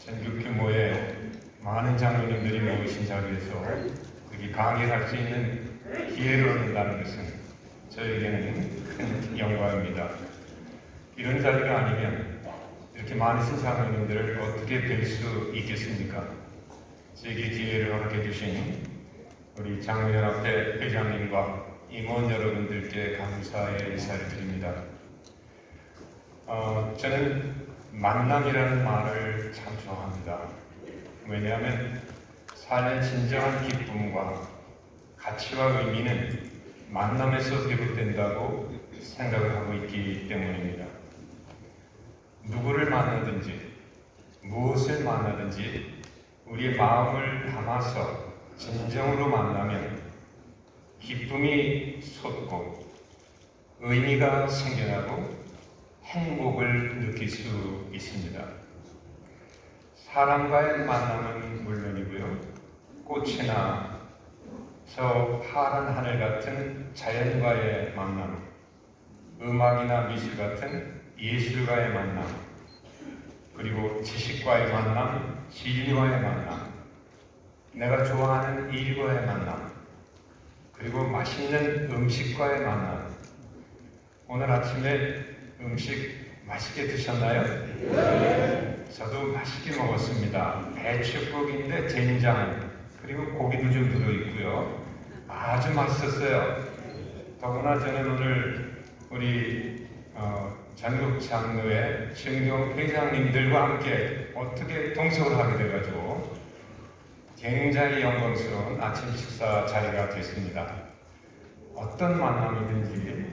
전국 규모의 많은 장로님들이 모이신 자리에서 여기 강의할 수 있는 기회를 얻는다는 것은 저에게는 큰 영광입니다. 이런 자리가 아니면 이렇게 많으신 장로님들을 어떻게 뵐 수 있겠습니까? 제게 기회를 허락해 주신 우리 장로연합회 회장님과 임원 여러분들께 감사의 인사를 드립니다. 저는 만남이라는 말을 참 좋아합니다. 왜냐하면 삶의 진정한 기쁨과 가치와 의미는 만남에서 비롯된다고 생각을 하고 있기 때문입니다. 누구를 만나든지 무엇을 만나든지 우리의 마음을 담아서 진정으로 만나면 기쁨이 솟고 의미가 생겨나고 행복을 느낄 수 있습니다. 사람과의 만남은 물론이고요, 꽃이나 저 파란 하늘 같은 자연과의 만남, 음악이나 미술 같은 예술과의 만남, 그리고 지식과의 만남, 진리와의 만남, 내가 좋아하는 일과의 만남, 그리고 맛있는 음식과의 만남. 오늘 아침에 음식 맛있게 드셨나요? 네. 저도 맛있게 먹었습니다. 배추국인데 된장, 그리고 고기도 좀 들어있고요. 아주 맛있었어요. 더구나 저는 오늘 우리 전국 장로회 증경 회장님들과 함께 어떻게 동석을 하게 돼가지고 굉장히 영광스러운 아침 식사 자리가 됐습니다. 어떤 만남이든지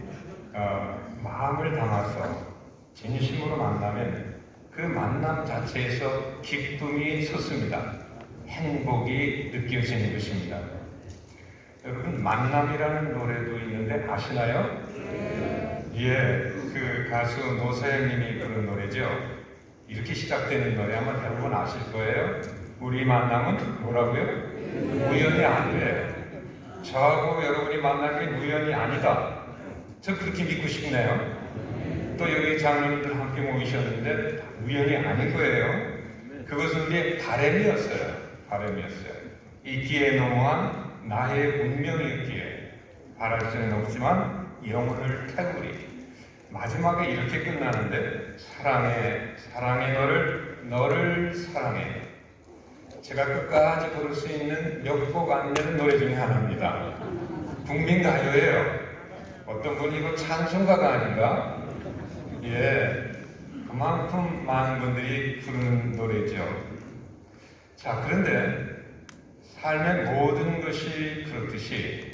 마음을 담아서 진심으로 만나면 그 만남 자체에서 기쁨이 솟습니다. 행복이 느껴지는 것입니다. 여러분, 만남이라는 노래도 있는데 아시나요? 예, 그 가수 노사연님이 부른 노래죠. 이렇게 시작되는 노래 아마 대부분 아실 거예요. 우리 만남은 뭐라고요? 우연이 아니래요. 저하고 여러분이 만난 게 우연이 아니다. 저 그렇게 믿고 싶네요. 또 여기 장로님들 함께 모이셨는데 우연이 아닌 거예요. 그것은 우리의 바람이었어요. 바람이었어요. 있기에 너무한 나의 운명이었기에 바랄 수는 없지만 영혼을 태우리. 마지막에 이렇게 끝나는데 사랑해 너를 사랑해. 제가 끝까지 부를 수 있는 몇 곡 안 되는 노래 중에 하나입니다. 국민가요예요. 어떤 분이 이거 찬송가가 아닌가? 예, 그만큼 많은 분들이 부르는 노래죠. 자, 그런데 삶의 모든 것이 그렇듯이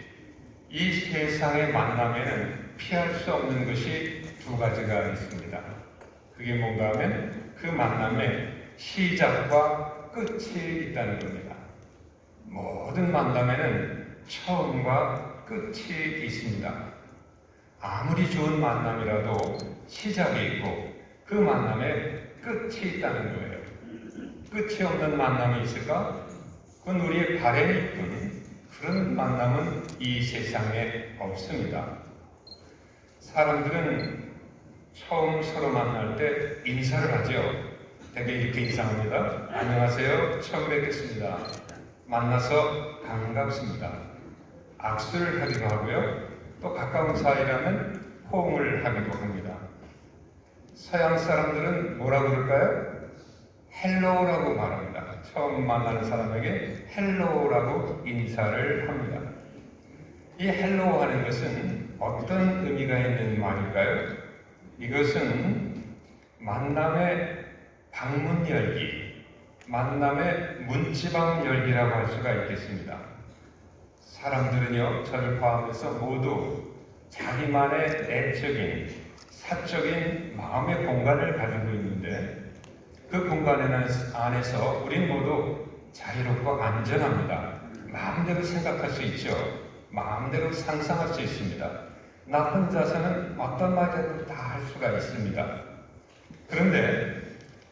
이 세상의 만남에는 피할 수 없는 것이 두 가지가 있습니다. 그게 뭔가 하면 그 만남의 시작과 끝이 있다는 겁니다. 모든 만남에는 처음과 끝이 있습니다. 아무리 좋은 만남이라도 시작이 있고 그 만남에 끝이 있다는 거예요. 끝이 없는 만남이 있을까? 그건 우리의 바람일 뿐 그런 만남은 이 세상에 없습니다. 사람들은 처음 서로 만날 때 인사를 하죠. 되게 이렇게 인사합니다. 안녕하세요. 처음 뵙겠습니다. 만나서 반갑습니다. 악수를 하기도 하고요. 또 가까운 사이라면 호응을 하기도 합니다. 서양 사람들은 뭐라고 그럴까요? 헬로우라고 말합니다. 처음 만나는 사람에게 헬로우라고 인사를 합니다. 이 헬로우 하는 것은 어떤 의미가 있는 말일까요? 이것은 만남의 방문 열기, 만남의 문지방 열기라고 할 수가 있겠습니다. 사람들은요, 저를 포함해서 모두 자기만의 내적인, 사적인 마음의 공간을 가지고 있는데 그 공간 안에서 우린 모두 자유롭고 안전합니다. 마음대로 생각할 수 있죠. 마음대로 상상할 수 있습니다. 나 혼자서는 어떤 말이라도 다 할 수가 있습니다. 그런데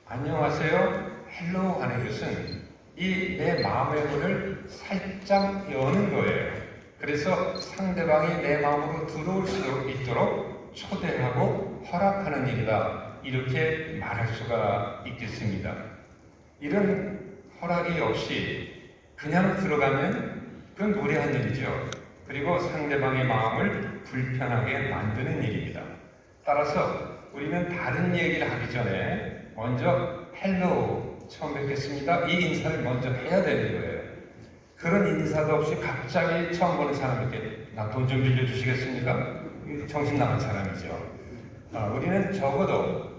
안녕하세요, 헬로우 하는 것은 이 내 마음의 문을 살짝 여는 거예요. 그래서 상대방이 내 마음으로 들어올 수 있도록 초대하고 허락하는 일이다. 이렇게 말할 수가 있겠습니다. 이런 허락이 없이 그냥 들어가면 그건 무례한 일이죠. 그리고 상대방의 마음을 불편하게 만드는 일입니다. 따라서 우리는 다른 얘기를 하기 전에 먼저 헬로우, 처음 뵙겠습니다, 이 인사를 먼저 해야 되는 거예요. 그런 인사도 없이 갑자기 처음 보는 사람에게 나 돈 좀 빌려주시겠습니까? 정신 나간 사람이죠. 우리는 적어도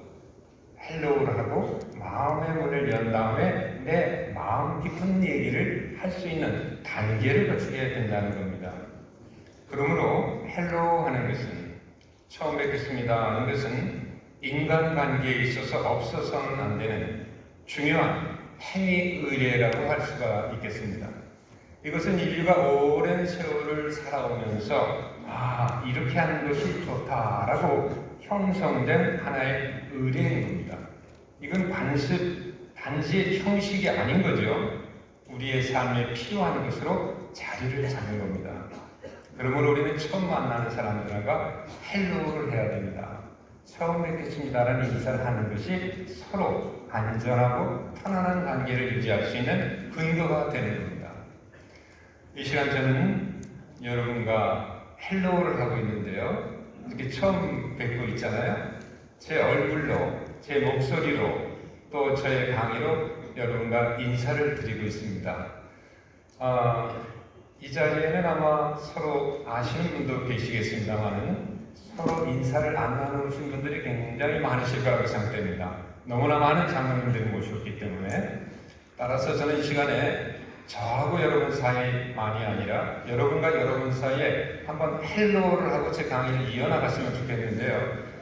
헬로우를 하고 마음의 문을 연 다음에 내 마음 깊은 얘기를 할 수 있는 단계를 거치게 된다는 겁니다. 그러므로 헬로우 하는 것은, 처음 뵙겠습니다 하는 것은 인간관계에 있어서 없어서는 안 되는 중요한 행위 의례라고 할 수가 있겠습니다. 이것은 인류가 오랜 세월을 살아오면서 이렇게 하는 것이 좋다라고 형성된 하나의 의례인 겁니다. 이건 단지 형식이 아닌 거죠. 우리의 삶에 필요한 것으로 자리를 잡는 겁니다. 그러므로 우리는 처음 만나는 사람들과 헬로우를 해야 됩니다. 처음 뵙겠습니다라는 인사를 하는 것이 서로 안전하고 편안한 관계를 유지할 수 있는 근거가 되는 겁니다. 이 시간 저는 여러분과 헬로우를 하고 있는데요. 이렇게 처음 뵙고 있잖아요. 제 얼굴로, 제 목소리로, 또 저의 강의로 여러분과 인사를 드리고 있습니다. 이 자리에는 아마 서로 아시는 분도 계시겠습니다만 서로 인사를 안 나누신 분들이 굉장히 많으실 거라고 생각됩니다. 너무나 많은 장로님들이 모셨기 때문에. 따라서 저는 이 시간에 저하고 여러분 사이만이 아니라 여러분과 여러분 사이에 한번 헬로우를 하고 제 강의를 이어나갔으면 좋겠는데요.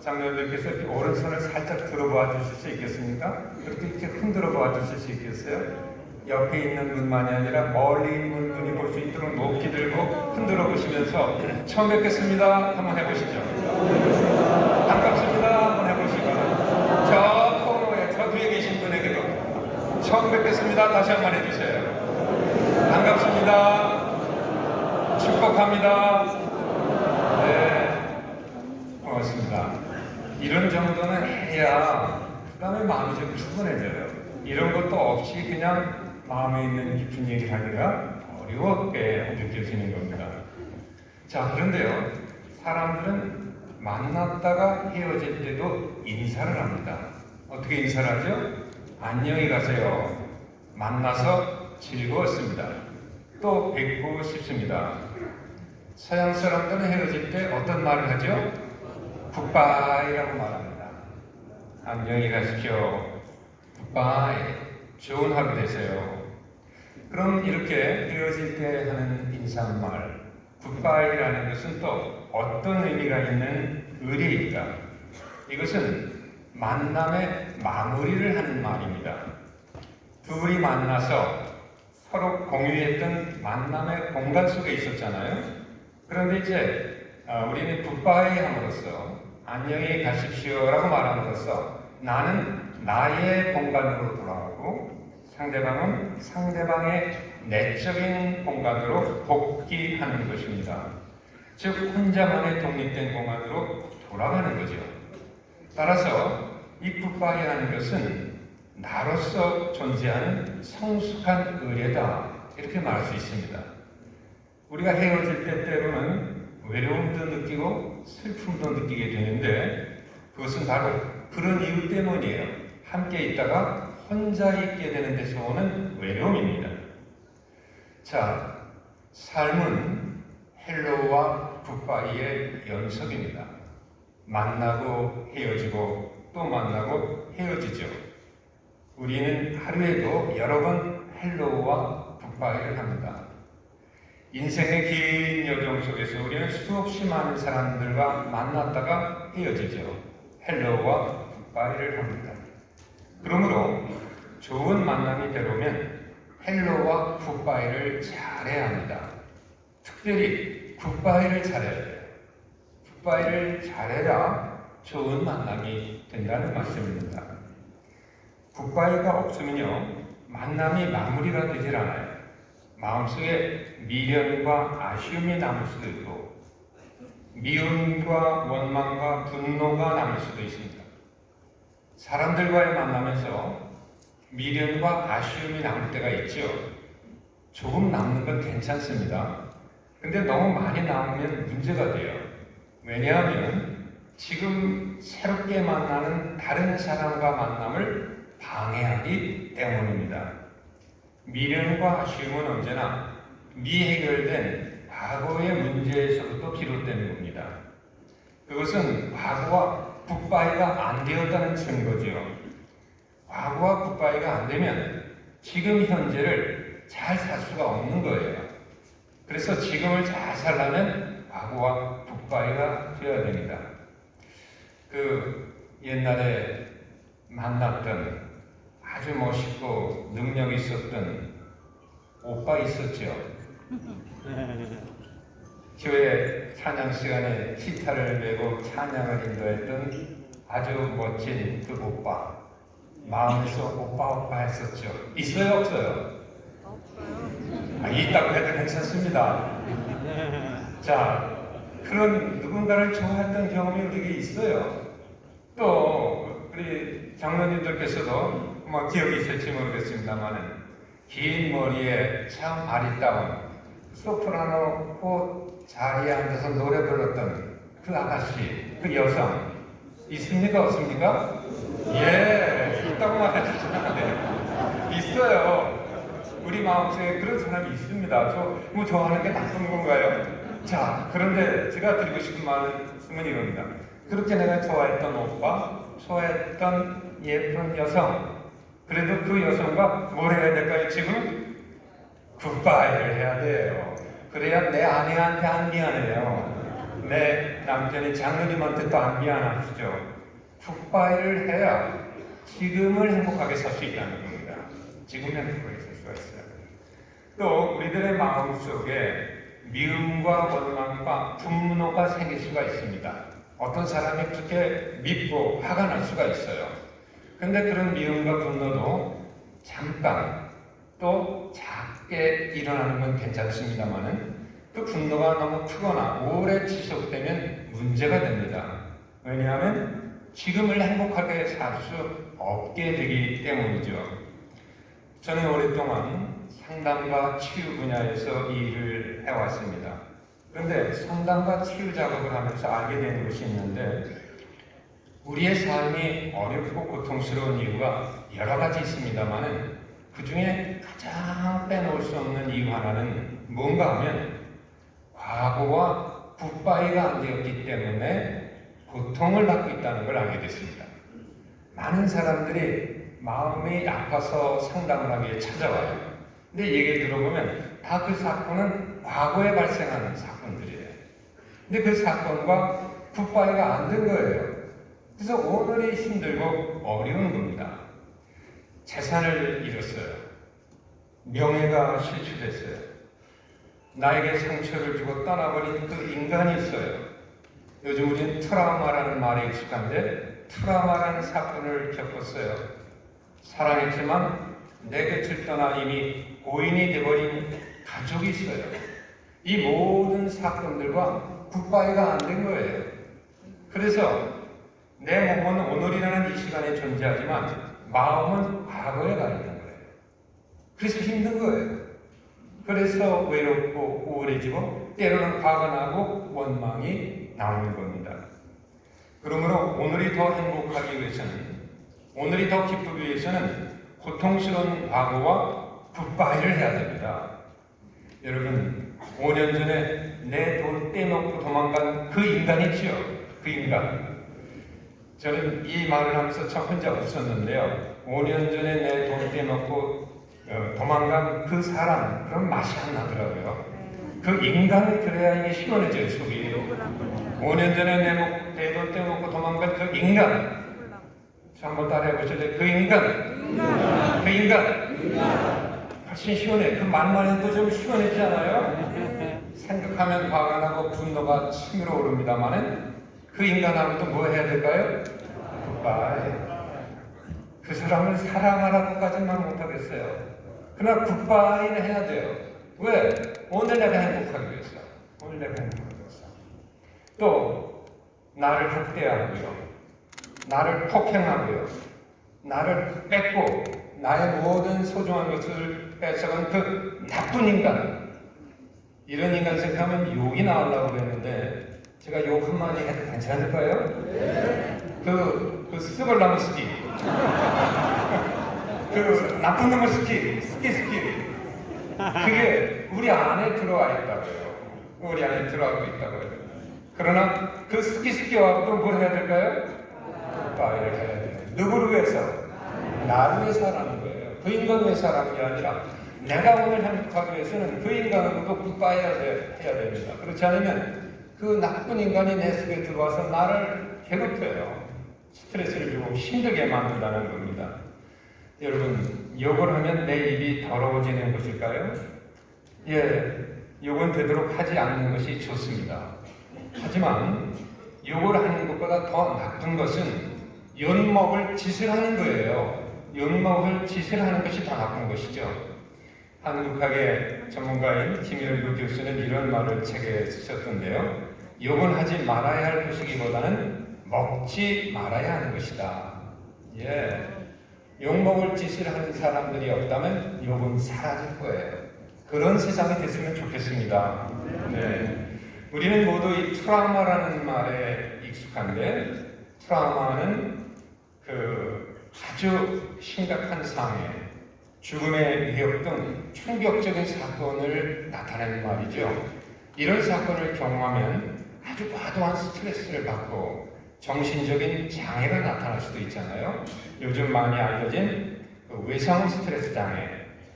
장로님들께서 이렇게 오른손을 살짝 들어봐 주실 수 있겠습니까? 이렇게 흔들어 봐 주실 수 있겠어요? 옆에 있는 분만이 아니라 멀리 있는 분이 볼 수 있도록 높이 들고 흔들어 보시면서 처음 뵙겠습니다 한번 해보시죠. 반갑습니다 한번 해보시고, 저 코너에 저 뒤에 계신 분에게도 처음 뵙겠습니다 다시 한번 해주세요. 반갑습니다. 축복합니다. 네, 고맙습니다. 이런 정도는 해야 그 다음에 마음이 좀 충분해져요. 이런 것도 없이 그냥 마음에 있는 깊은 얘기를 하기가 어렵게 느껴지는 겁니다. 자, 그런데요, 사람들은 만났다가 헤어질 때도 인사를 합니다. 어떻게 인사를 하죠? 안녕히 가세요. 만나서 즐거웠습니다. 또 뵙고 싶습니다. 서양 사람들은 헤어질 때 어떤 말을 하죠? 굿바이라고 말합니다. 안녕히 가십시오. 굿바이. 좋은 하루 되세요. 그럼 이렇게 헤어질 때 하는 인사말, 굿바이라는 것은 또 어떤 의미가 있는 의례입니다. 이것은 만남의 마무리를 하는 말입니다. 둘이 만나서 서로 공유했던 만남의 공간 속에 있었잖아요. 그런데 이제 우리는 굿바이 함으로써 안녕히 가십시오라고 말함으로써 나는 나의 공간으로 돌아가고 상대방은 상대방의 내적인 공간으로 복귀하는 것입니다. 즉 혼자만의 독립된 공간으로 돌아가는 거죠. 따라서 이 굿바이 하는 것은 나로서 존재하는 성숙한 의례다 이렇게 말할 수 있습니다. 우리가 헤어질 때 때로는 외로움도 느끼고 슬픔도 느끼게 되는데 그것은 바로 그런 이유 때문이에요. 함께 있다가 혼자 있게 되는 데서 오는 외로움입니다. 자, 삶은 헬로우와 굿바이의 연속입니다. 만나고 헤어지고 또 만나고 헤어지죠. 우리는 하루에도 여러 번 헬로우와 굿바이를 합니다. 인생의 긴 여정 속에서 우리는 수없이 많은 사람들과 만났다가 헤어지죠. 헬로우와 굿바이를 합니다. 그러므로 좋은 만남이 되려면 헬로우와 굿바이를 잘해야 합니다. 특별히 굿바이를 잘해야 돼요. 굿바이를 잘해야 좋은 만남이 된다는 말씀입니다. 굿바이가 없으면요, 만남이 마무리가 되질 않아요. 마음속에 미련과 아쉬움이 남을 수도 있고 미움과 원망과 분노가 남을 수도 있습니다. 사람들과의 만나면서 미련과 아쉬움이 남을 때가 있죠. 조금 남는 건 괜찮습니다. 근데 너무 많이 남으면 문제가 돼요. 왜냐하면 지금 새롭게 만나는 다른 사람과 만남을 방해하기 때문입니다. 미련과 아쉬움은 언제나 미해결된 과거의 문제에서부터 비롯되는 겁니다. 그것은 과거와 굿바이가 안 되었다는 증거지요. 과거와 굿바이가 안 되면 지금 현재를 잘 살 수가 없는 거예요. 그래서 지금을 잘 살려면 과거와 굿바이가 되어야 됩니다. 옛날에 만났던 아주 멋있고 능력 있었던 오빠 있었죠. 교회 찬양 시간에 기타를 메고 찬양을 인도했던 아주 멋진 그 오빠. 마음에서 오빠 했었죠. 있어요, 없어요? 없어요. 있다고 해도 괜찮습니다. 자, 그런 누군가를 좋아했던 경험이 우리에게 있어요. 또 우리 장로님들께서도 기억이 있을지 모르겠습니다만은 긴 머리에 참 아리따운 소프라노 꽃 자리에 앉아서 노래 불렀던 그 아가씨, 그 여성 있습니까? 없습니까? 예, 있다고 말하시잖아요. 있어요. 우리 마음속에 그런 사람이 있습니다. 좋아하는 게 나쁜 건가요? 자, 그런데 제가 드리고 싶은 말씀은 이겁니다. 그렇게 내가 좋아했던 오빠, 좋아했던 예쁜 여성, 그래도 그 여성과 뭘 해야 될까요? 지금 굿바이를 해야 돼요. 그래야 내 아내한테 안 미안해요. 내 남편이 장로님한테 또 안 미안하시죠. 굿바이를 해야 지금을 행복하게 살 수 있다는 겁니다. 지금 행복하게 살 수가 있어요. 또 우리들의 마음속에 미움과 원망과 분노가 생길 수가 있습니다. 어떤 사람이 그렇게 밉고 화가 날 수가 있어요. 근데 그런 미움과 분노도 잠깐 또 작게 일어나는 건 괜찮습니다만은 그 분노가 너무 크거나 오래 지속되면 문제가 됩니다. 왜냐하면 지금을 행복하게 살 수 없게 되기 때문이죠. 저는 오랫동안 상담과 치유 분야에서 일을 해왔습니다. 그런데 상담과 치유 작업을 하면서 알게 되는 것이 있는데 우리의 삶이 어렵고 고통스러운 이유가 여러 가지 있습니다만은 그 중에 가장 빼놓을 수 없는 이유 하나는 뭔가 하면 과거와 굿바이가 안 되었기 때문에 고통을 받고 있다는 걸 알게 됐습니다. 많은 사람들이 마음이 아파서 상담을 하기 위해 찾아와요. 근데 얘기 들어보면 다 그 사건은 과거에 발생한 사건들이에요. 근데 그 사건과 굿바이가 안 된 거예요. 그래서 오늘이 힘들고 어려운 겁니다. 재산을 잃었어요. 명예가 실추됐어요. 나에게 상처를 주고 떠나버린 그 인간이 있어요. 요즘 우리는 트라우마라는 말에 익숙한데 트라우마라는 사건을 겪었어요. 사랑했지만 내 곁을 떠나 이미 고인이 되어버린 가족이 있어요. 이 모든 사건들과 굿바이가 안 된 거예요. 그래서 내 몸은 오늘이라는 이 시간에 존재하지만 마음은 과거에 가 있는 거예요. 그래서 힘든 거예요. 그래서 외롭고 우울해지고 때로는 화가 나고 원망이 나오는 겁니다. 그러므로 오늘이 더 행복하기 위해서는, 오늘이 더 기쁘기 위해서는 고통스러운 과거와 굿바이를 해야 됩니다. 여러분, 5년 전에 내 돈 떼먹고 도망간 그 인간 있죠? 그 인간. 저는 이 말을 하면서 참 혼자 웃었는데요. 5년 전에 내 돈 떼먹고 도망간 그 사람, 그런 맛이 안 나더라고요. 그 인간이 그래야 이게 시원해져요, 속이. 5년 전에 내 돈 떼먹고 도망간 그 인간. 저 한번 따라해보시죠. 그 인간. 그 인간. 훨씬 시원해. 그 말만 해도 좀 시원해지잖아요. 생각하면 화가 나고 분노가 치밀어 오릅니다만은 그 인간하고도 뭐 해야 될까요? 굿바이. 그 사람을 사랑하라고까지만 못하겠어요. 그러나 굿바이는 해야 돼요. 왜? 오늘 내가 행복하기 위해서. 오늘 내가 행복하기 위해서. 또 나를 학대하고요. 나를 폭행하고요. 나를 뺏고 나의 모든 소중한 것을 뺏어간 그 나쁜 인간, 이런 인간 생각하면 욕이 나오려고 그랬는데 제가 욕 한마디 해도 괜찮을까요? 그 습을나무 스키, 그 나쁜 놈의 스키, 그게 우리 안에 들어와 있다고요. 우리 안에 들어가고 있다고요. 그러나 그 스키와 또 뭘 해야 될까요? 바이를 해야 돼요. 누구를 위해서? 나를 위해서라는 거예요. 그 인간 위해서라는 게 아니라 내가 오늘 행복하기 위해서는 그 인간으로도 굿바이를 해야 됩니다. 그렇지 않으면 그 나쁜 인간이 내 속에 들어와서 나를 괴롭혀요. 스트레스를 주고 힘들게 만든다는 겁니다. 여러분, 욕을 하면 내 입이 더러워지는 것일까요? 예, 욕은 되도록 하지 않는 것이 좋습니다. 하지만 욕을 하는 것보다 더 나쁜 것은 욕먹을 짓을 하는 거예요. 욕먹을 짓을 하는 것이 더 나쁜 것이죠. 한국학의 전문가인 김열구 교수는 이런 말을 책에 쓰셨던데요. 욕은 하지 말아야 할 것이기보다는 먹지 말아야 하는 것이다. 예, 욕먹을 짓을 하는 사람들이 없다면 욕은 사라질 거예요. 그런 세상이 됐으면 좋겠습니다. 네. 우리는 모두 이 트라우마라는 말에 익숙한데, 트라우마는 아주 심각한 상해, 죽음의 위협 등 충격적인 사건을 나타내는 말이죠. 이런 사건을 경험하면 아주 과도한 스트레스를 받고 정신적인 장애가 나타날 수도 있잖아요. 요즘 많이 알려진 외상 스트레스 장애,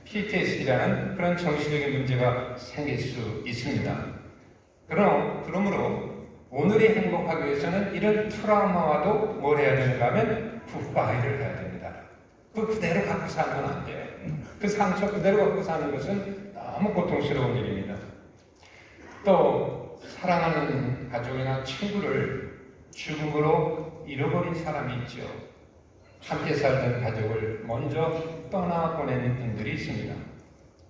PTSD라는 그런 정신적인 문제가 생길 수 있습니다. 그러므로 오늘이 행복하기 위해서는 이런 트라우마와도 뭘 해야 되는가 하면 굿바이를 해야 됩니다. 그대로 갖고 살면 안 돼요. 그 상처 그대로 갖고 사는 것은 너무 고통스러운 일입니다. 또 사랑하는 가족이나 친구를 죽음으로 잃어버린 사람이 있죠. 함께 살던 가족을 먼저 떠나보낸 분들이 있습니다.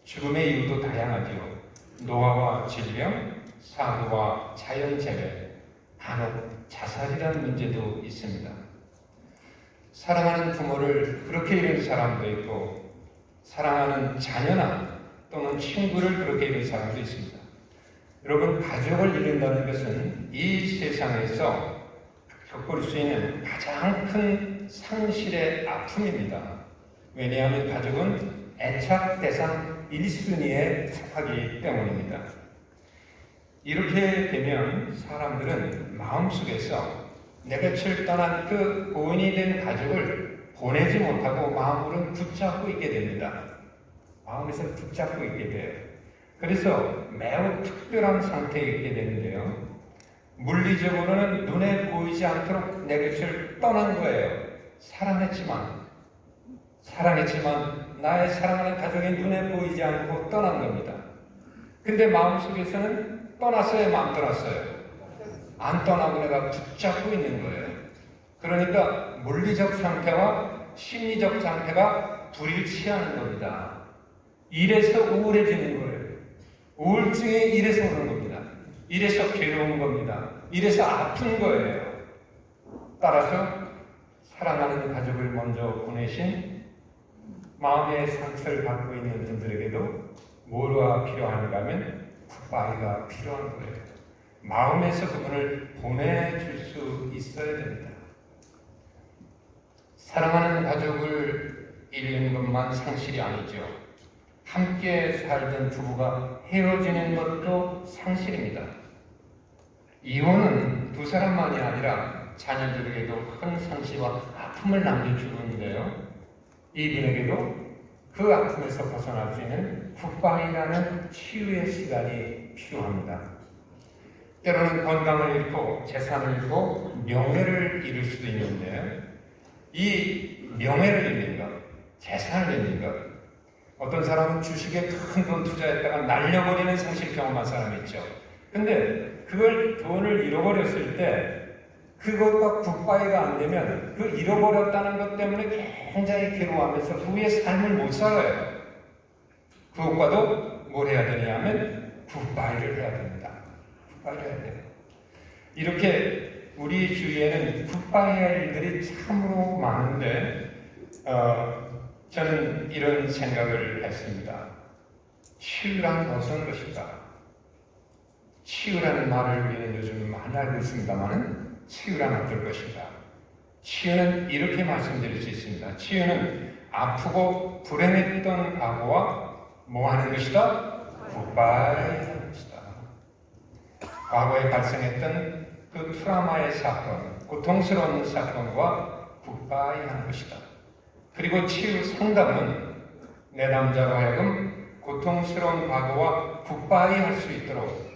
죽음의 이유도 다양하지요. 노화와 질병, 사고와 자연재해, 간혹 자살이라는 문제도 있습니다. 사랑하는 부모를 그렇게 잃은 사람도 있고 사랑하는 자녀나 또는 친구를 그렇게 잃은 사람도 있습니다. 여러분, 가족을 잃는다는 것은 이 세상에서 겪을 수 있는 가장 큰 상실의 아픔입니다. 왜냐하면 가족은 애착 대상 1순위에 속하기 때문입니다. 이렇게 되면 사람들은 마음속에서 내 곁을 떠난 그 고인이 된 가족을 보내지 못하고 마음으로는 붙잡고 있게 됩니다. 마음에서 붙잡고 있게 돼요. 그래서 매우 특별한 상태에 있게 되는데요. 물리적으로는 눈에 보이지 않도록 내 곁을 떠난 거예요. 사랑했지만 나의 사랑하는 가족이 눈에 보이지 않고 떠난 겁니다. 근데 마음속에서는 떠났어요, 안 떠났어요? 안 떠나고 내가 붙잡고 있는 거예요. 그러니까 물리적 상태와 심리적 상태가 불일치하는 겁니다. 이래서 우울해지는 거예요. 우울증이 이래서 오는 겁니다. 이래서 괴로운 겁니다. 이래서 아픈 거예요. 따라서 사랑하는 가족을 먼저 보내신 마음의 상처를 받고 있는 분들에게도 뭐가 필요한가 하면 굿바이가 필요한 거예요. 마음에서 그분을 보내줄 수 있어야 됩니다. 사랑하는 가족을 잃는 것만 상실이 아니죠. 함께 살던 부부가 헤어지는 것도 상실입니다. 이혼은 두 사람만이 아니라 자녀들에게도 큰 상실과 아픔을 남겨주는데요. 이분에게도 그 아픔에서 벗어날 수 있는 굿바이라는 치유의 시간이 필요합니다. 때로는 건강을 잃고 재산을 잃고 명예를 잃을 수도 있는데 이 명예를 잃는 것, 재산을 잃는 것, 어떤 사람은 주식에 큰 돈 투자했다가 날려버리는 상실 경험한 사람이 있죠. 근데 그걸 돈을 잃어버렸을 때 그것과 굿바이가 안 되면 그 잃어버렸다는 것 때문에 굉장히 괴로워하면서 후의 삶을 못 살아요. 그것과도 뭘 해야 되냐면 굿바이를 해야 됩니다. 굿바이를 해야 돼요. 이렇게 우리 주위에는 굿바이 할 일들이 참으로 많은데 저는 이런 생각을 했습니다. 치유란 어떤 것일까? 치유라는 말을 우리는 요즘 많이 알고 있습니다만 치유란 어떨 것인가? 치유는 이렇게 말씀드릴 수 있습니다. 치유는 아프고 불행했던 과거와 뭐 하는 것이다? 굿바이 하는 것이다. 과거에 발생했던 그 트라우마의 사건, 고통스러운 사건과 굿바이 하는 것이다. 그리고 치유 상담은 내담자로 하여금 고통스러운 과거와 굿바이 할 수 있도록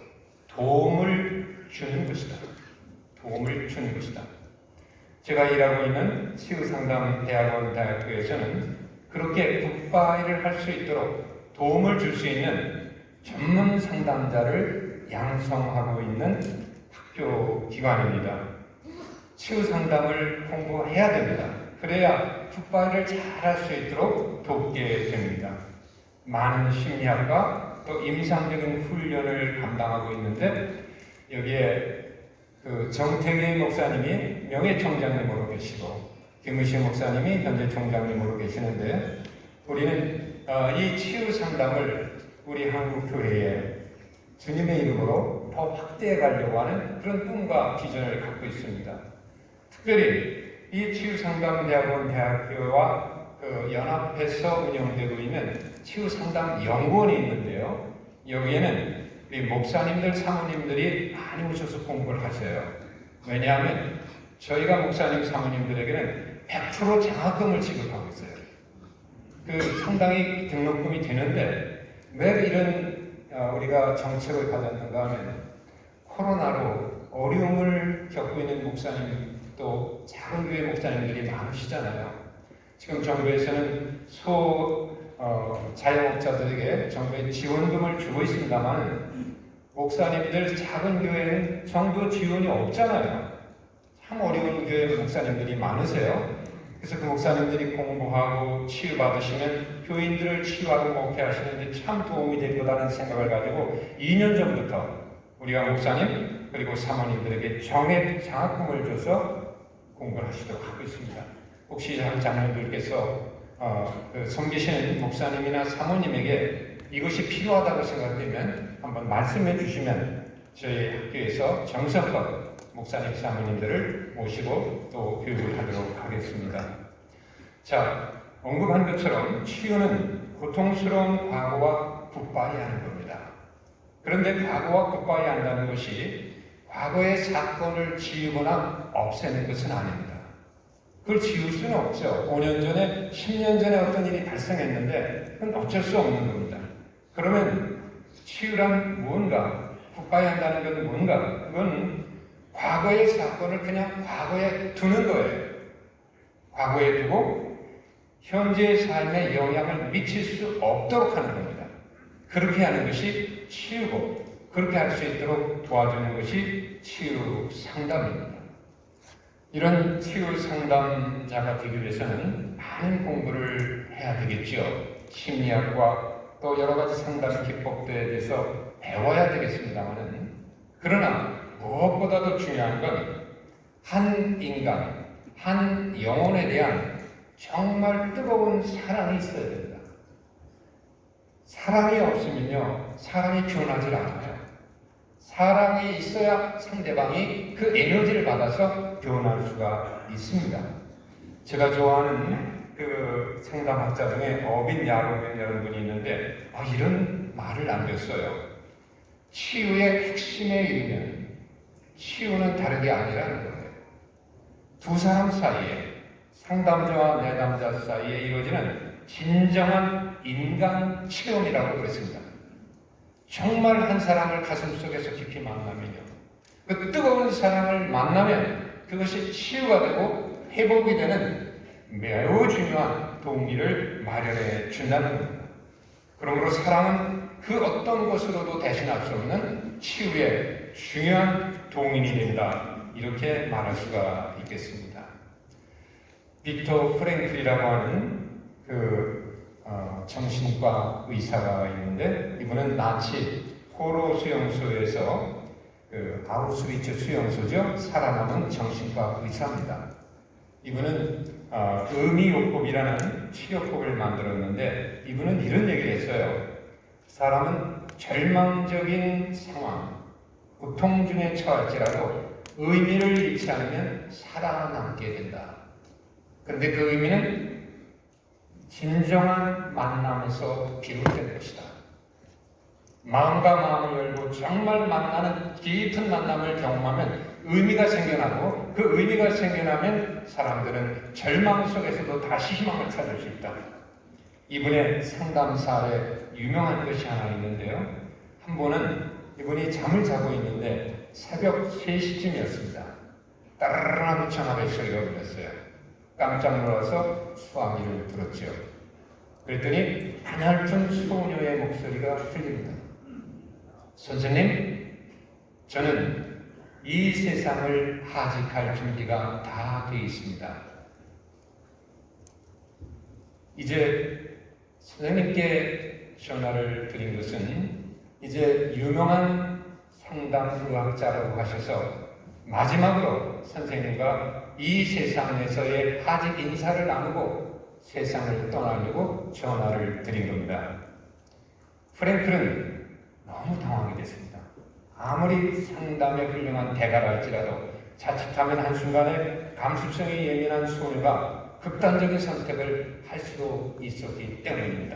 도움을 주는 것이다. 도움을 주는 것이다. 제가 일하고 있는 치유상담대학원 대학교에서는 그렇게 굿바이를 할 수 있도록 도움을 줄 수 있는 전문 상담자를 양성하고 있는 학교 기관입니다. 치유상담을 공부해야 됩니다. 그래야 굿바이를 잘 할 수 있도록 돕게 됩니다. 많은 심리학과 또 임상적인 훈련을 감당하고 있는데 여기에 그 정태기 목사님이 명예총장님으로 계시고 김의식 목사님이 현재 총장님으로 계시는데 우리는 이 치유 상담을 우리 한국 교회에 주님의 이름으로 더 확대해 가려고 하는 그런 꿈과 비전을 갖고 있습니다. 특별히 이 치유상담대학원 대학교와 그 연합해서 운영되고 있는 치유상담연구원이 있는데요. 여기에는 우리 목사님들, 사모님들이 많이 오셔서 공부를 하세요. 왜냐하면 저희가 목사님, 사모님들에게는 100% 장학금을 지급하고 있어요. 그 상당히 등록금이 되는데 왜 이런 우리가 정책을 가졌는가 하면 코로나로 어려움을 겪고 있는 목사님 또 작은 교회 목사님들이 많으시잖아요. 지금 정부에서는 자영업자들에게 정부의 지원금을 주고 있습니다만 목사님들 작은 교회는 정부 지원이 없잖아요. 참 어려운 교회 목사님들이 많으세요. 그래서 그 목사님들이 공부하고 치유받으시면 교인들을 치유하고 목회하시는데 참 도움이 될 거라는 생각을 가지고 2년 전부터 우리가 목사님 그리고 사모님들에게 정액 장학금을 줘서 공부를 하시도록 하고 있습니다. 혹시 장로님들께서 섬기시는 목사님이나 사모님에게 이것이 필요하다고 생각되면 한번 말씀해 주시면 저희 학교에서 정성껏 목사님, 사모님들을 모시고 또 교육을 하도록 하겠습니다. 자, 언급한 것처럼 치유는 고통스러운 과거와 굿바이 하는 겁니다. 그런데 과거와 굿바이 한다는 것이 과거의 사건을 지우거나 없애는 것은 아닙니다. 그걸 지울 수는 없죠. 5년 전에, 10년 전에 어떤 일이 발생했는데 그건 어쩔 수 없는 겁니다. 그러면 치유란 무언가, 굿바이 한다는 건 뭔가, 그건 과거의 사건을 그냥 과거에 두는 거예요. 과거에 두고 현재의 삶에 영향을 미칠 수 없도록 하는 겁니다. 그렇게 하는 것이 치유고 그렇게 할 수 있도록 도와주는 것이 치유 상담입니다. 이런 치유 상담자가 되기 위해서는 많은 공부를 해야 되겠죠. 심리학과 또 여러 가지 상담 기법들에 대해서 배워야 되겠습니다만은 그러나 무엇보다도 중요한 건 한 인간, 한 영혼에 대한 정말 뜨거운 사랑이 있어야 됩니다. 사랑이 없으면요, 사랑이 변하지 않아요. 사랑이 있어야 상대방이 그 에너지를 받아서 변할 수가 있습니다. 제가 좋아하는 그 상담학자 중에 어빈 야로벤이라는 분이 있는데 이런 말을 남겼어요. 치유의 핵심에 이르면 치유는 다른 게 아니라는 거예요. 두 사람 사이에, 상담자와 내담자 사이에 이루어지는 진정한 인간 체험이라고 그랬습니다. 정말 한 사람을 가슴속에서 깊이 만나면요, 그 뜨거운 사랑을 만나면 그것이 치유가 되고 회복이 되는 매우 중요한 동기를 마련해 준다는 겁니다. 그러므로 사랑은 그 어떤 것으로도 대신할 수 없는 치유의 중요한 동인이 된다, 이렇게 말할 수가 있겠습니다. 빅터 프랭클이라고 하는 정신과 의사가 있는데 이분은 나치 포로 수용소에서 아우슈비츠 수용소죠. 살아남은 정신과 의사입니다. 이분은 의미요법이라는 치료법을 만들었는데 이분은 이런 얘기를 했어요. 사람은 절망적인 상황, 고통 중에 처할지라도 의미를 잃지 않으면 살아남게 된다. 그런데 그 의미는 진정한 만남에서 비롯된 것이다. 마음과 마음을 열고 정말 만나는 깊은 만남을 경험하면 의미가 생겨나고 그 의미가 생겨나면 사람들은 절망 속에서도 다시 희망을 찾을 수 있다. 이분의 상담 사례 유명한 것이 하나 있는데요. 한 번은 이분이 잠을 자고 있는데 새벽 3시쯤이었습니다. 따르르하고 전화벨 소리가 울렸어요. 깜짝 놀라서 수화기를 들었죠. 그랬더니 가냘픈 소녀의 목소리가 들립니다. 선생님, 저는 이 세상을 하직할 준비가 다 되어 있습니다. 이제 선생님께 전화를 드린 것은 이제 유명한 상담의학자라고 하셔서 마지막으로 선생님과 이 세상에서의 하직 인사를 나누고 세상을 떠나려고 전화를 드린 겁니다. 프랭클은 너무 당황이 됐습니다. 아무리 상담에 훌륭한 대가라 할지라도 자칫하면 한순간에 감수성이 예민한 소녀가 극단적인 선택을 할 수도 있었기 때문입니다.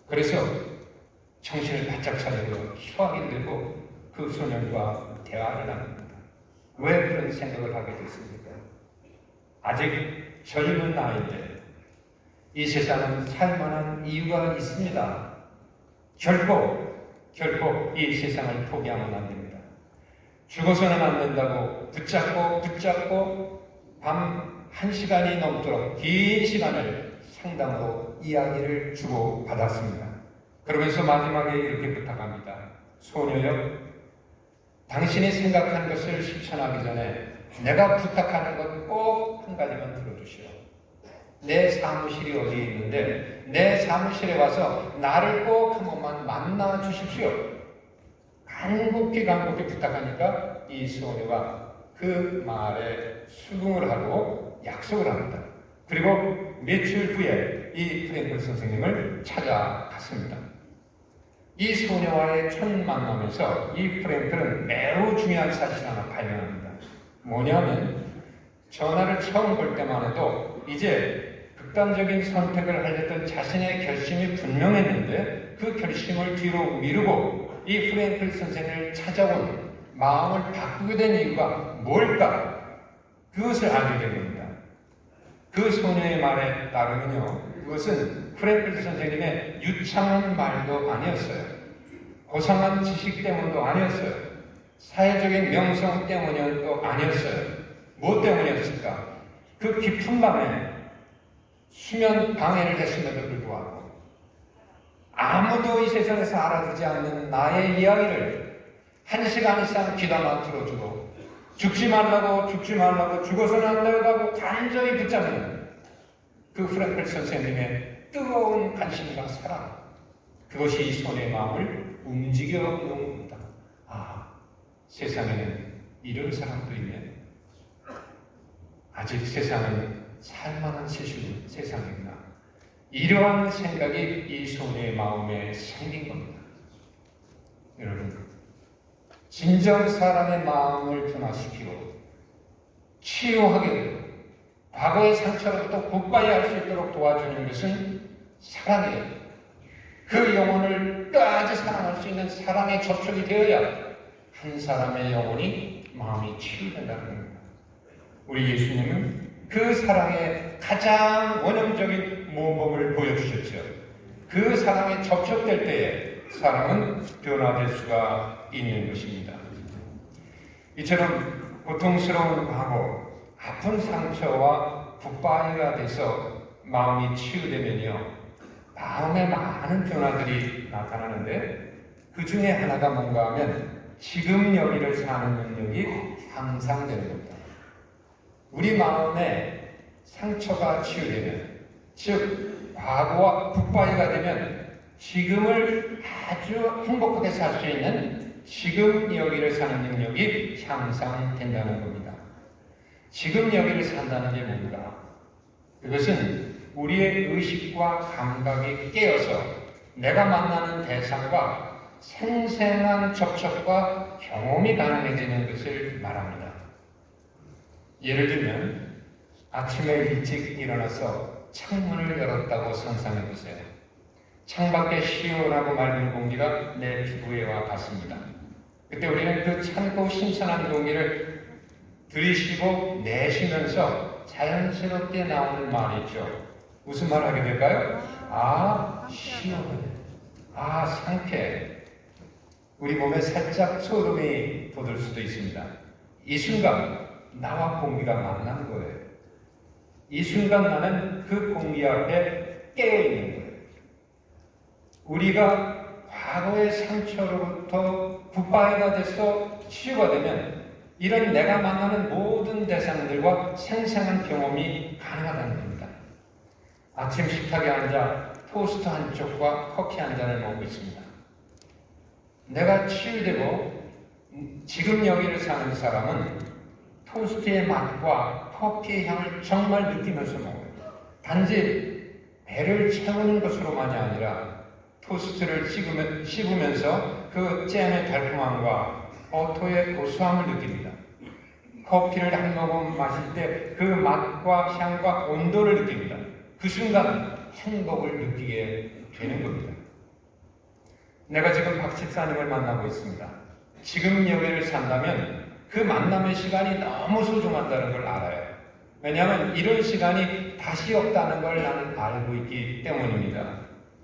그래서 정신을 바짝 차리고 휴학이 들고 그 소년과 대화를 나눕니다. 왜 그런 생각을 하게 됐습니까? 아직 젊은 나이인데 이 세상은 살만한 이유가 있습니다. 결코 이 세상을 포기하면 안 됩니다. 죽어서는 안 된다고 붙잡고 밤 1시간이 넘도록 긴 시간을 상담으로 이야기를 주고받았습니다. 그러면서 마지막에 이렇게 부탁합니다. 소녀여, 당신이 생각한 것을 실천하기 전에 내가 부탁하는 것 꼭 한 가지만 들어주시오. 내 사무실이 어디에 있는데 내 사무실에 와서 나를 꼭 한 번만 만나 주십시오. 간곡히 부탁하니까 이 소녀가 그 말에 수긍을 하고 약속을 합니다. 그리고 며칠 후에 이 프랭클 선생님을 찾아갔습니다. 이 소녀와의 첫 만남에서 이 프랭클은 매우 중요한 사실 하나 발견합니다. 뭐냐면 전화를 처음 볼 때만 해도 이제 극단적인 선택을 하려던 자신의 결심이 분명했는데 그 결심을 뒤로 미루고 이 프랭클 선생을 찾아온 마음을 바꾸게 된 이유가 뭘까? 그것을 알게 된 겁니다. 그 소녀의 말에 따르면요, 그것은 프랭클 선생님의 유창한 말도 아니었어요. 고상한 지식 때문도 아니었어요. 사회적인 명성 때문도 아니었어요. 뭐 때문이었을까? 그 깊은 밤에 수면 방해를 했음에도 불구하고 아무도 이 세상에서 알아주지 않는 나의 이야기를 1시간 이상 귀담아 들어주고 죽지 말라고 죽어서는 안 된다고 간절히 붙잡는 그 프랭클 선생님의 뜨거운 관심과 사랑, 그것이 이 소녀의 마음을 움직여 놓은 겁니다. 아, 세상에는 이런 사람도 있네. 아직 세상은 살만한 세상이구나. 이러한 생각이 이 소녀의 마음에 생긴 겁니다. 여러분, 진정 사람의 마음을 변화시키고 치유하게 되고 과거의 상처로부터 굿바이 할 수 있도록 도와주는 것은 사랑이에요. 그 영혼을 끝까지 사랑할 수 있는 사랑의 접촉이 되어야 한 사람의 영혼이 마음이 치유된다는 겁니다. 우리 예수님은 그 사랑의 가장 원형적인 모범을 보여주셨죠. 그 사랑에 접촉될 때에 사랑은 변화될 수가 있는 것입니다. 이처럼 고통스러운 과거, 아픈 상처와 굿바이가 돼서 마음이 치유되면요, 마음에 많은 변화들이 나타나는데 그 중에 하나가 뭔가 하면 지금 여기를 사는 능력이 향상되는 겁니다. 우리 마음에 상처가 치유되면, 즉 과거와 굿바이가 되면 지금을 아주 행복하게 살 수 있는 지금 여기를 사는 능력이 향상된다는 겁니다. 지금 여기를 산다는 게 뭔가? 그것은 우리의 의식과 감각이 깨어서 내가 만나는 대상과 생생한 접촉과 경험이 가능해지는 것을 말합니다. 예를 들면 아침에 일찍 일어나서 창문을 열었다고 상상해 보세요. 창밖에 시원하고 맑은 공기가 내 피부에 와 닿습니다. 그때 우리는 그 찬고 신선한 공기를 들이쉬고 내쉬면서 자연스럽게 나오는 말이 있죠. 무슨 말 하게 될까요? 아, 시원해. 아, 상쾌해. 우리 몸에 살짝 소름이 돋을 수도 있습니다. 이 순간 나와 공기가 만난 거예요. 이 순간 나는 그 공기 앞에 깨어있는 거예요. 우리가 과거의 상처로부터 굿바이가 돼서 치유가 되면 이런 내가 만나는 모든 대상들과 생생한 경험이 가능하다는 겁니다. 아침 식탁에 앉아 토스트 한 쪽과 커피 한 잔을 먹고 있습니다. 내가 치유되고 지금 여기를 사는 사람은 토스트의 맛과 커피의 향을 정말 느끼면서 먹어요. 단지 배를 채우는 것으로만이 아니라 토스트를 씹으면서 그 잼의 달콤함과 버터의 고소함을 느낍니다. 커피를 한 모금 마실 때 그 맛과 향과 온도를 느낍니다. 그 순간 행복을 느끼게 되는 겁니다. 내가 지금 박 집사님을 만나고 있습니다. 지금 여기를 산다면 그 만남의 시간이 너무 소중하다는 걸 알아요. 왜냐하면 이런 시간이 다시 없다는 걸 나는 알고 있기 때문입니다.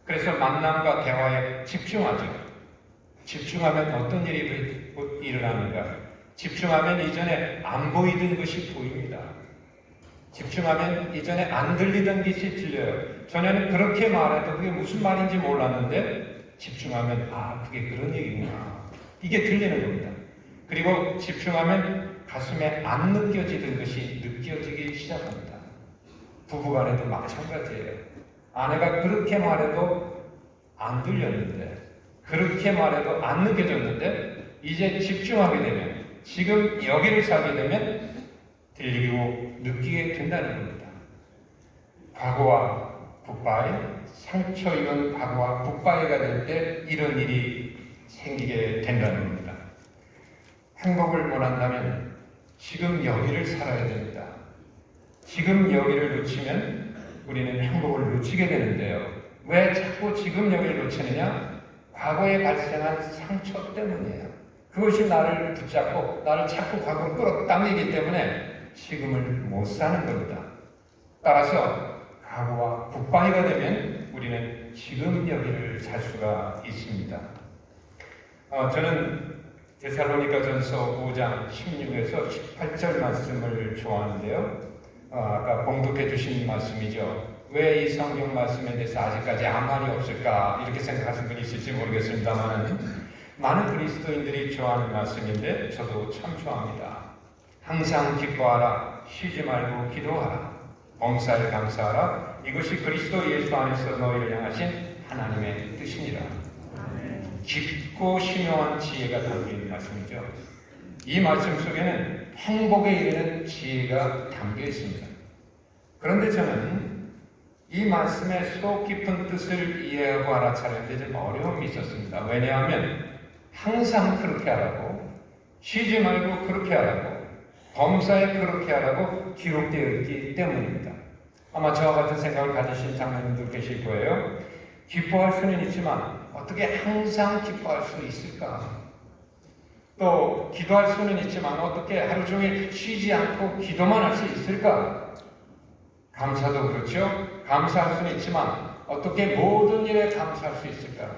그래서 만남과 대화에 집중하죠. 집중하면 어떤 일이 일어나는가? 집중하면 이전에 안 보이던 것이 보입니다. 집중하면 이전에 안 들리던 것이 들려요. 전에는 그렇게 말해도 그게 무슨 말인지 몰랐는데 집중하면 아, 그게 그런 얘기구나. 이게 들리는 겁니다. 그리고 집중하면 가슴에 안 느껴지던 것이 느껴지기 시작합니다. 부부간에도 마찬가지예요. 아내가 그렇게 말해도 안 들렸는데, 그렇게 말해도 안 느껴졌는데, 이제 집중하게 되면, 지금 여기를 사게 되면 들리고 느끼게 된다는 겁니다. 과거와 굿바이, 상처 입은 과거와 굿바이가 될 때 이런 일이 생기게 된다는 겁니다. 행복을 원한다면 지금 여기를 살아야 됩니다. 지금 여기를 놓치면 우리는 행복을 놓치게 되는데요. 왜 자꾸 지금 여기를 놓치느냐? 과거에 발생한 상처 때문이에요. 그것이 나를 붙잡고 나를 자꾸 과거로 끌어당기기 때문에 지금을 못 사는 겁니다. 따라서 과거와 굿바이가 되면 우리는 지금 여기를 살 수가 있습니다. 저는 데살로니가전서 5장 16에서 18절 말씀을 좋아하는데요. 아까 봉독해 주신 말씀이죠. 왜 이 성경 말씀에 대해서 아직까지 아무 말이 없을까 이렇게 생각하시는 분이 있을지 모르겠습니다만 많은 그리스도인들이 좋아하는 말씀인데 저도 참 좋아합니다. 항상 기뻐하라, 쉬지 말고 기도하라, 범사에 감사하라. 이것이 그리스도 예수 안에서 너희를 향하신 하나님의 뜻이니라. 깊고 심오한 지혜가 담긴 말씀이죠. 이 말씀 속에는 행복에 이르는 지혜가 담겨 있습니다. 그런데 저는 이 말씀의 속 깊은 뜻을 이해하고 알아차리는데 좀 어려움이 있었습니다. 왜냐하면 항상 그렇게 하라고, 쉬지 말고 그렇게 하라고, 범사에 그렇게 하라고 기록되어 있기 때문입니다. 아마 저와 같은 생각을 가지신 장로님도 계실 거예요. 기뻐할 수는 있지만 어떻게 항상 기뻐할 수 있을까? 또 기도할 수는 있지만 어떻게 하루 종일 쉬지 않고 기도만 할 수 있을까? 감사도 그렇죠. 감사할 수는 있지만 어떻게 모든 일에 감사할 수 있을까?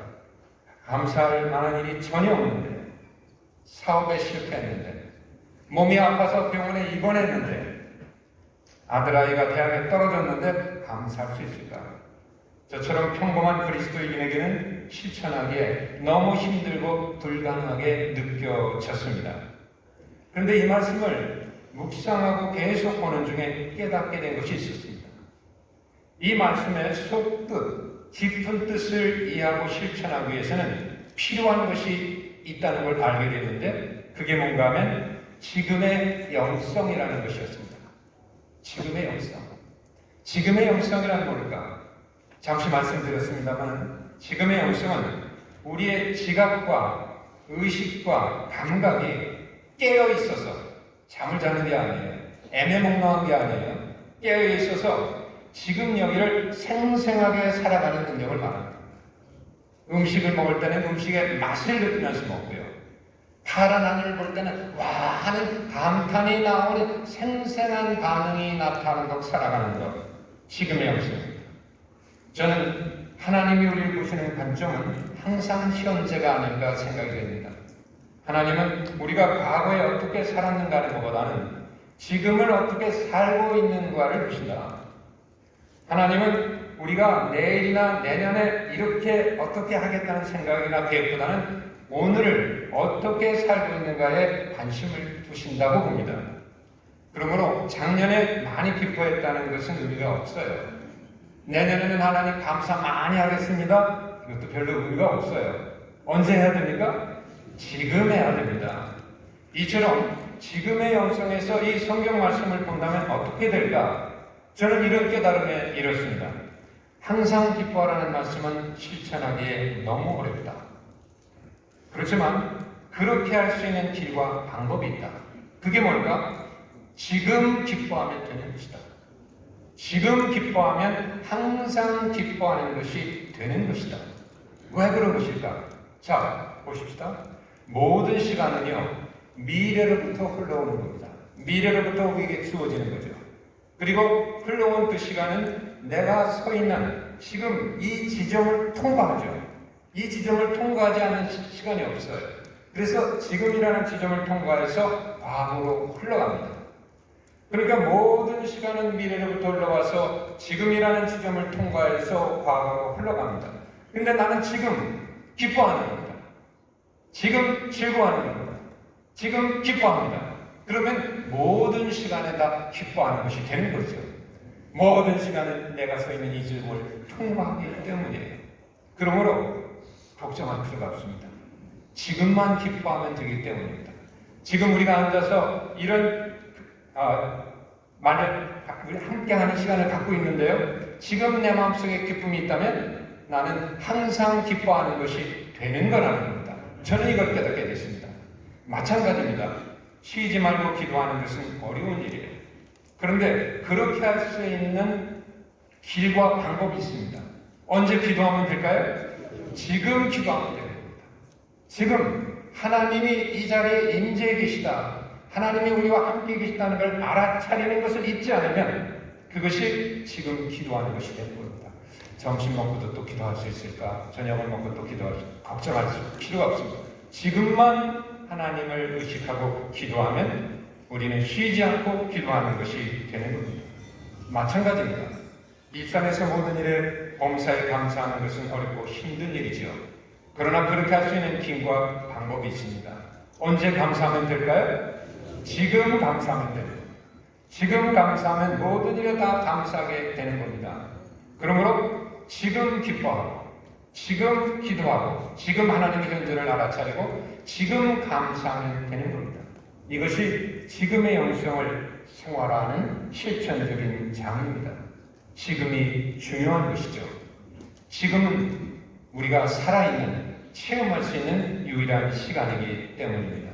감사할 만한 일이 전혀 없는데, 사업에 실패했는데, 몸이 아파서 병원에 입원했는데, 아들아이가 대학에 떨어졌는데 감사할 수 있을까? 저처럼 평범한 그리스도인에게는 실천하기에 너무 힘들고 불가능하게 느껴졌습니다. 그런데 이 말씀을 묵상하고 계속 보는 중에 깨닫게 된 것이 있었습니다. 이 말씀의 속뜻, 깊은 뜻을 이해하고 실천하기 위해서는 필요한 것이 있다는 걸 알게 됐는데 그게 뭔가 하면 지금의 영성이라는 것이었습니다. 지금의 영성. 지금의 영성이란 뭘까? 잠시 말씀드렸습니다만 지금의 영성은 우리의 지각과 의식과 감각이 깨어 있어서 잠을 자는 게 아니에요. 애매몽롱한 게 아니에요. 깨어 있어서 지금 여기를 생생하게 살아가는 능력을 말합니다. 음식을 먹을 때는 음식의 맛을 느끼면서 먹고요. 파란 하늘을 볼 때는 와 하는 감탄이 나오는 생생한 반응이 나타나도록 살아가는 것. 지금의 영성입니다. 저는 하나님이 우리를 보시는 관점은 항상 현재가 아닐까 생각이 됩니다. 하나님은 우리가 과거에 어떻게 살았는가를 보다는 지금을 어떻게 살고 있는가를 보신다. 하나님은 우리가 내일이나 내년에 이렇게 어떻게 하겠다는 생각이나 계획보다는 오늘을 어떻게 살고 있는가에 관심을 두신다고 봅니다. 그러므로 작년에 많이 기뻐했다는 것은 의미가 없어요. 내년에는 하나님 감사 많이 하겠습니다. 이것도 별로 의미가 없어요. 언제 해야 됩니까? 지금 해야 됩니다. 이처럼 지금의 영성에서 이 성경 말씀을 본다면 어떻게 될까? 저는 이런 깨달음에 이렇습니다. 항상 기뻐하라는 말씀은 실천하기에 너무 어렵다. 그렇지만 그렇게 할 수 있는 길과 방법이 있다. 그게 뭘까? 지금 기뻐하면 되는 것이다. 지금 기뻐하면 항상 기뻐하는 것이 되는 것이다. 왜 그런 것일까? 자, 보십시다. 모든 시간은요, 미래로부터 흘러오는 겁니다. 미래로부터 우리에게 주어지는 거죠. 그리고 흘러온 그 시간은 내가 서 있는 지금 이 지점을 통과하죠. 이 지점을 통과하지 않은 시간이 없어요. 그래서 지금이라는 지점을 통과해서 과거로 흘러갑니다. 그러니까 모든 시간은 미래로부터 흘러와서 지금이라는 지점을 통과해서 과거로 흘러갑니다. 근데 나는 지금 기뻐하는 겁니다. 지금 즐거워하는 겁니다. 지금 기뻐합니다. 그러면 모든 시간에 다 기뻐하는 것이 되는 거죠. 모든 시간은 내가 서 있는 이 지점을 통과하기 때문이에요. 그러므로 걱정할 필요가 없습니다. 지금만 기뻐하면 되기 때문입니다. 지금 우리가 앉아서 이런 만약 우리 함께하는 시간을 갖고 있는데요. 지금 내 마음속에 기쁨이 있다면 나는 항상 기뻐하는 것이 되는 거라는 겁니다. 저는 이걸 깨닫게 됐습니다. 마찬가지입니다. 쉬지 말고 기도하는 것은 어려운 일이에요. 그런데 그렇게 할 수 있는 길과 방법이 있습니다. 언제 기도하면 될까요? 지금 기도하면 됩니다. 지금 하나님이 이 자리에 임재해 계시다. 하나님이 우리와 함께 계시다는 걸 알아차리는 것을 잊지 않으면 그것이 지금 기도하는 것이 되는 겁니다. 점심 먹고도 또 기도할 수 있을까? 저녁을 먹고 또 기도할 수 있을까? 걱정할 필요가 없습니다. 지금만 하나님을 의식하고 기도하면 우리는 쉬지 않고 기도하는 것이 되는 겁니다. 마찬가지입니다. 일상에서 모든 일에 범사에 감사하는 것은 어렵고 힘든 일이죠. 그러나 그렇게 할 수 있는 길과 방법이 있습니다. 언제 감사하면 될까요? 지금 감사하면 됩니다. 지금 감사하면 모든 일에 다 감사하게 되는 겁니다. 그러므로 지금 기뻐하고 지금 기도하고 지금 하나님의 존재를 알아차리고 지금 감사하면 되는 겁니다. 이것이 지금의 영성을 생활하는 실천적인 장입니다. 지금이 중요한 것이죠. 지금은 우리가 살아있는, 체험할 수 있는 유일한 시간이기 때문입니다.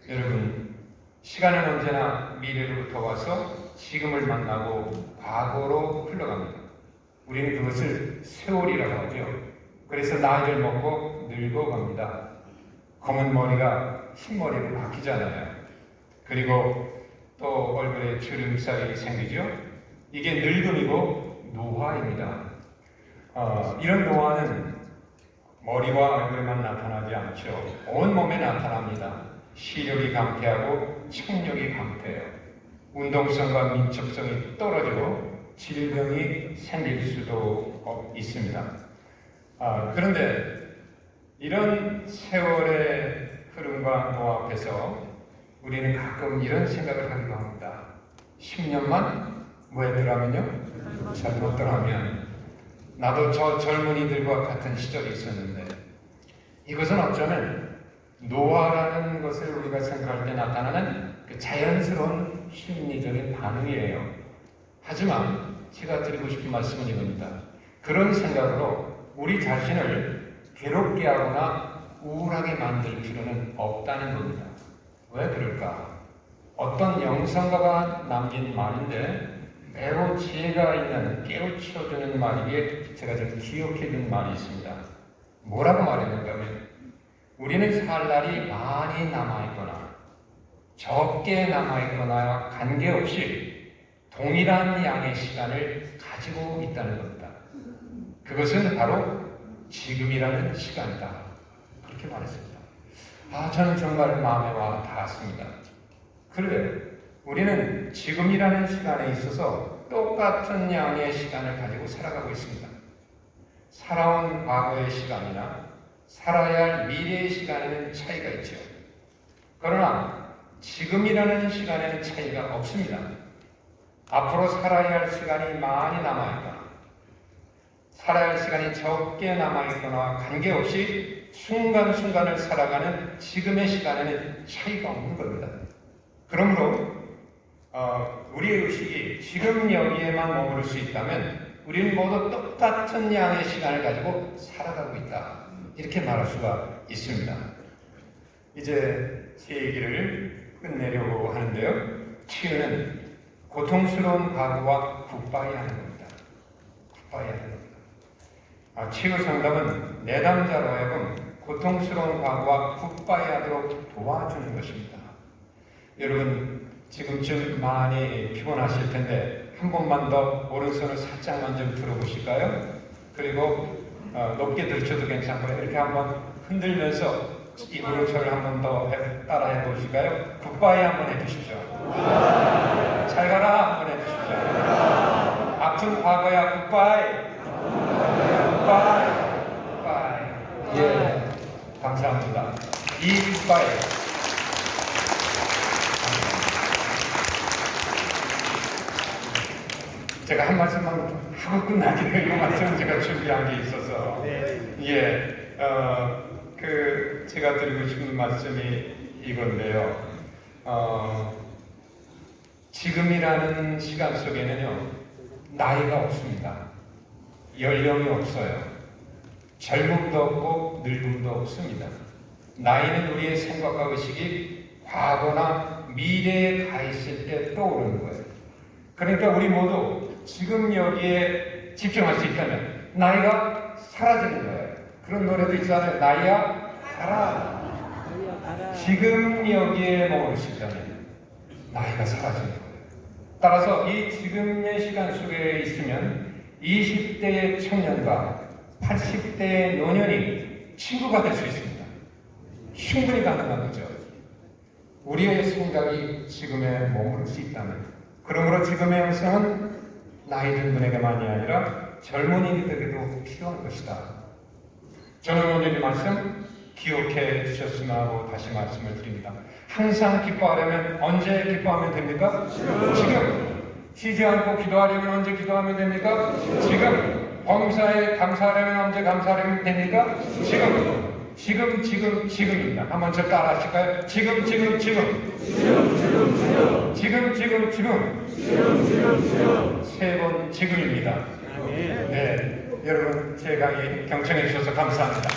여러분, 시간은 언제나 미래로부터 와서 지금을 만나고 과거로 흘러갑니다. 우리는 그것을 세월이라고 하죠. 그래서 나이를 먹고 늙어갑니다. 검은 머리가 흰머리로 바뀌잖아요. 그리고 또 얼굴에 주름살이 생기죠. 이게 늙음이고 노화입니다. 이런 노화는 머리와 얼굴에만 나타나지 않죠. 온몸에 나타납니다. 시력이 감퇴하고 청력이 감퇴해요. 운동성과 민첩성이 떨어지고 질병이 생길 수도 있습니다. 그런데 이런 세월의 흐름과 노화 앞에서 우리는 가끔 이런 생각을 하기도 합니다. 10년만 뭐 했더라면요? 잘못더라면 나도 저 젊은이들과 같은 시절이 있었는데 이것은 어쩌면 노화라는 것을 우리가 생각할 때 나타나는 그 자연스러운 심리적인 반응이에요. 하지만 제가 드리고 싶은 말씀은 이겁니다. 그런 생각으로 우리 자신을 괴롭게 하거나 우울하게 만들 필요는 없다는 겁니다. 왜 그럴까? 어떤 영상가가 남긴 말인데 매우 지혜가 있는 깨우쳐주는 말이기에 제가 좀 기억해둔 말이 있습니다. 뭐라고 말했는가 하면 우리는 살 날이 많이 남아있거나 적게 남아있거나 관계없이 동일한 양의 시간을 가지고 있다는 겁니다. 그것은 바로 지금이라는 시간이다. 그렇게 말했습니다. 저는 정말 마음에 와 닿았습니다. 그래요. 우리는 지금이라는 시간에 있어서 똑같은 양의 시간을 가지고 살아가고 있습니다. 살아온 과거의 시간이나 살아야 할 미래의 시간에는 차이가 있죠. 그러나 지금이라는 시간에는 차이가 없습니다. 앞으로 살아야 할 시간이 많이 남아있거나 살아야 할 시간이 적게 남아있거나 관계없이 순간순간을 살아가는 지금의 시간에는 차이가 없는 겁니다. 그러므로 우리의 의식이 지금 여기에만 머무를 수 있다면 우리는 모두 똑같은 양의 시간을 가지고 살아가고 있다. 이렇게 말할 수가 있습니다. 이제 제 얘기를 끝내려고 하는데요. 치유는 고통스러운 과거와 굿바이 하는 겁니다. 굿바이 하는 겁니다. 치유 상담은 내담자로 하여금 고통스러운 과거와 굿바이 하도록 도와주는 것입니다. 여러분 지금쯤 많이 피곤하실 텐데 한 번만 더 오른손을 살짝만 좀 들어보실까요? 그리고 높게 들쳐도 괜찮고요. 이렇게 한번 흔들면서 이 오른손을 한 번 더 따라해 보실까요? 굿바이 한번 해주십시오. 잘 가라 한번 해주십시오. 아픈 과거야 굿바이. 굿바이. 굿바이. 예, 감사합니다. 이 굿바이. 제가 한 말씀만 하고 끝나기를 이 말씀은 제가 준비한 게 있어서 제가 드리고 싶은 말씀이 이건데요. 지금이라는 시간 속에는요 나이가 없습니다. 연령이 없어요. 젊음도 없고 늙음도 없습니다. 나이는 우리의 생각과 의식이 과거나 미래에 가 있을 때 떠오르는 거예요. 그러니까 우리 모두 지금 여기에 집중할 수 있다면 나이가 사라지는 거예요. 그런 노래도 있잖아요. 나이야 가라. 지금 여기에 머무를 수 있다면 나이가 사라지는 거예요. 따라서 이 지금의 시간 속에 있으면 20대의 청년과 80대의 노년이 친구가 될 수 있습니다. 충분히 가능한 거죠. 우리의 생각이 지금에 머무를 수 있다면. 그러므로 지금의 영성은 나이 든 분에게만이 아니라 젊은이들에게도 필요한 것이다. 저는 오늘 이 말씀 기억해 주셨으면 하고 다시 말씀을 드립니다. 항상 기뻐하려면 언제 기뻐하면 됩니까? 지금. 쉬지 않고 기도하려면 언제 기도하면 됩니까? 지금. 범사에 감사하려면 언제 감사하려면 됩니까? 지금. 지금입니다. 한번 저 따라 하실까요? 지금. 세 번 지금입니다. 네, 여러분 제 강의 경청해 주셔서 감사합니다.